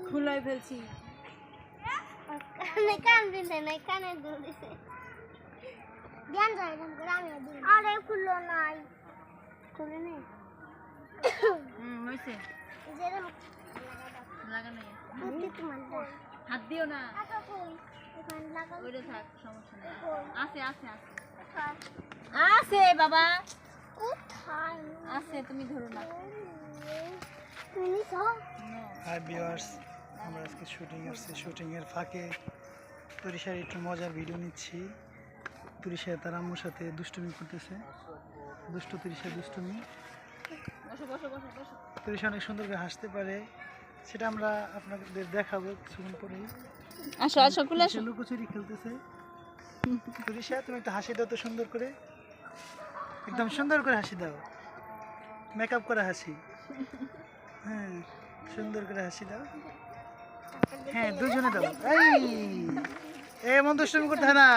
খুলাই ফেলছি কান দিছে না কানে দুল দিছে ধ্যান যায় ধ্যান করে আমি দিই আরে খুললো নাই খুলে নেই হইছে যেরকম লাগা নাই বুদ্ধি তোমার হাত দিও না টাকা কই এখান লাগা ওইটা থাক সমস্যা নাই আছে আছে আছে কোথায় আছে বাবা কোথায় আছে তুমি ধরো না তুমি নিছো হাই ভিউয়ার্স, আমরা আজকে শুটিং আসছি। শুটিংয়ের ফাঁকে তুরিশার একটু মজার ভিডিও নিচ্ছি। তুরিশা তার আম্মুর সাথে দুষ্টুমি করতেছে। দুষ্টু তুরিশা দুষ্টুমি। বসো বসো বসো বসো তুরিশা অনেক সুন্দর করে হাসতে পারে, সেটা আমরা আপনাদের দেখাবো কিছুক্ষণ পরেই। আসো আসো কুলে আসো লুকোচুরি খেলতেছে। তুরিশা, তুমি একটা হাসি দাও তো সুন্দর করে, একদম সুন্দর করে হাসি দাও, মেকআপ করা হাসি। হ্যাঁ, সুন্দর করে হাসি দাও। হ্যাঁ, দুজনে দাও। এই এমন দুষ্টুমি করতে হয় না।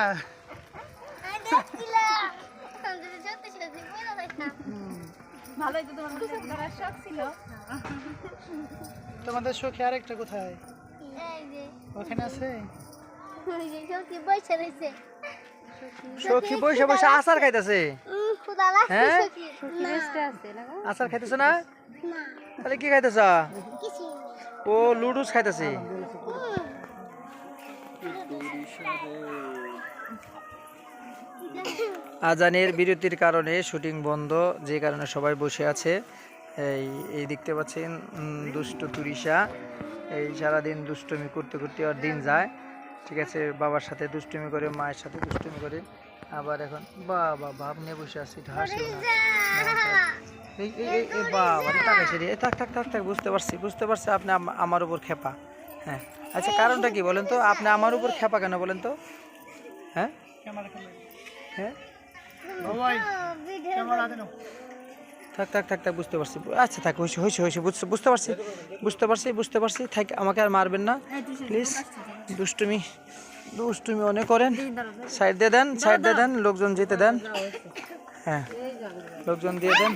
ভালোই তো তোমার মেকআপ করার শখ ছিল। তোমাদের শোকে আরেকটা কোথায়? ওখানে আছে। সখী বসে বসে আচার খাইতেছে। হ্যাঁ, আচার খাইতেছ না? তাহলে কি খাইতেছ? ও লুডুস খাইতেছে। আজানের বিরতির কারণে শুটিং বন্ধ, যে কারণে সবাই বসে আছে। এই দেখতে পাচ্ছেন দুষ্টু তুরিশা, এই সারাদিন দুষ্টুমি করতে করতে আর দিন যায়। ঠিক আছে, বাবার সাথে দুষ্টুমি করে, মায়ের সাথে দুষ্টুমি করে, আবার এখন বাবা ভাব নিয়ে বসে আছে। হাসিও না, এই এই এই বাবা তাকাইছে রে। থাক থাক থাক থাক, বুঝতে পারছি আপনি আমার উপর খেপা। হ্যাঁ, আচ্ছা কারণটা কি বলেন তো? আপনি আমার উপর খেপা কেন বলেন তো? হ্যাঁ হ্যাঁ, থাক থাক থাক থাক, বুঝতে পারছি। আচ্ছা থাক, হয়েছে বুঝতে পারছি। থাক, আমাকে আর মারবেন না প্লিজ। দুষ্টুমি অনেক করেন। সাইড দিয়ে দেন, লোকজন যেতে দেন। হ্যাঁ, লোকজন দিয়ে দেন।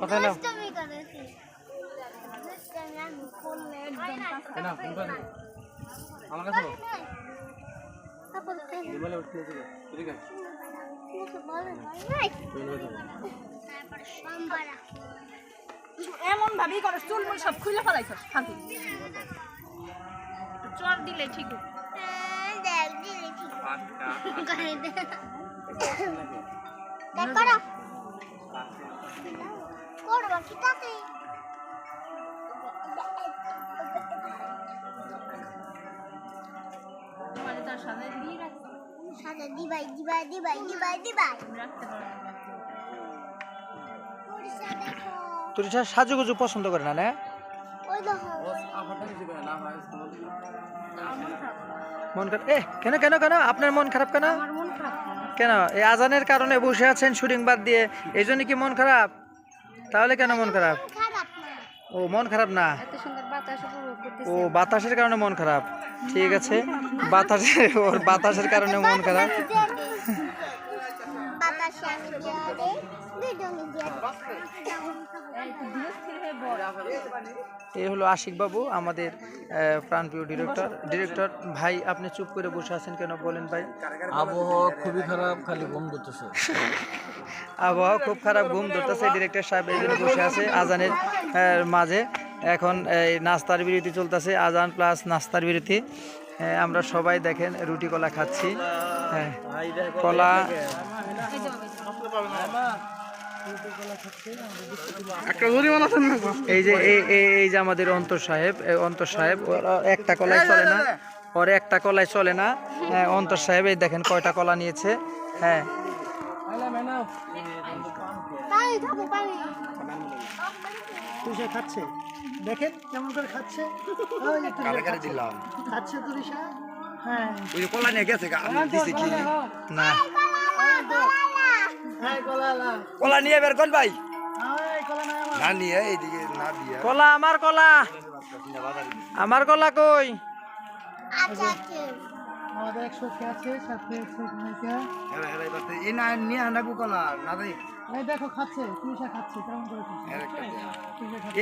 কোথায় নাও? আমার কাছে এমন ভাবেই করে চুল মুল সব খুলে ফেলাইছস ফাঁকি চর দিলে ঠিক মানে তার সাথে দিয়ে রাখতে সাদা দিবাই রাখতে পারো তুরিশা সাজুগুজু পছন্দ করে না? ওই দেখো মন খারাপ? কেন কেন কেন আপনার মন খারাপ কেন? আমার মন খারাপ কেন? এই আজানের কারণে বসে আছেন শুটিং বাদ দিয়ে, এই জন্য কি মন খারাপ? তাহলে কেন মন খারাপ? খারাপ না ও মন খারাপ না, এত সুন্দর বাতাস উপভোগ করতেছি। ও বাতাসের কারণে মন খারাপ। ঠিক আছে, বাতাসের কারণে মন খারাপ। বাতাসে আমি দিয়ে দুইজনে দিয়ে এই হলো আশিক বাবু, আমাদের প্রাণপ্রিয় ডিরেক্টর ভাই। আপনি চুপ করে বসে আছেন কেন বলেন ভাই? আবহাওয়া খুবই খারাপ, খালি ঘুম ধরতেছে। আবহাওয়া খুব খারাপ, ঘুম ধরতেছে। ডিরেক্টর সাহেব এই জন্য বসে আছে আজানের মাঝে। এখন এই নাস্তার বিরতি চলতেছে, আজান প্লাস নাস্তার বিরতি। আমরা সবাই দেখেন রুটি কলা খাচ্ছি। হ্যাঁ, কলা। এই যে আমাদের অন্তর সাহেব ওর একটা কলাই চলে না। হ্যাঁ, অন্তর সাহেব এই দেখেন কয়টা কলা নিয়েছে। হ্যাঁ, তুরিশা খাচ্ছে, দেখেন কেমন করে খাচ্ছে। খাচ্ছে তুরিশা। হ্যাঁ, কলা নিয়ে গেছে না, কলা নিয়ে বের কর ভাই। কলা আমার কলা কই? আমাদের এক সখী আছে, সাথে নায়িকা। এই না নিয়ে আনা কলা না এই দেখো খাচ্ছে, তুষা খাচ্ছে, কেমন করে খাচ্ছে?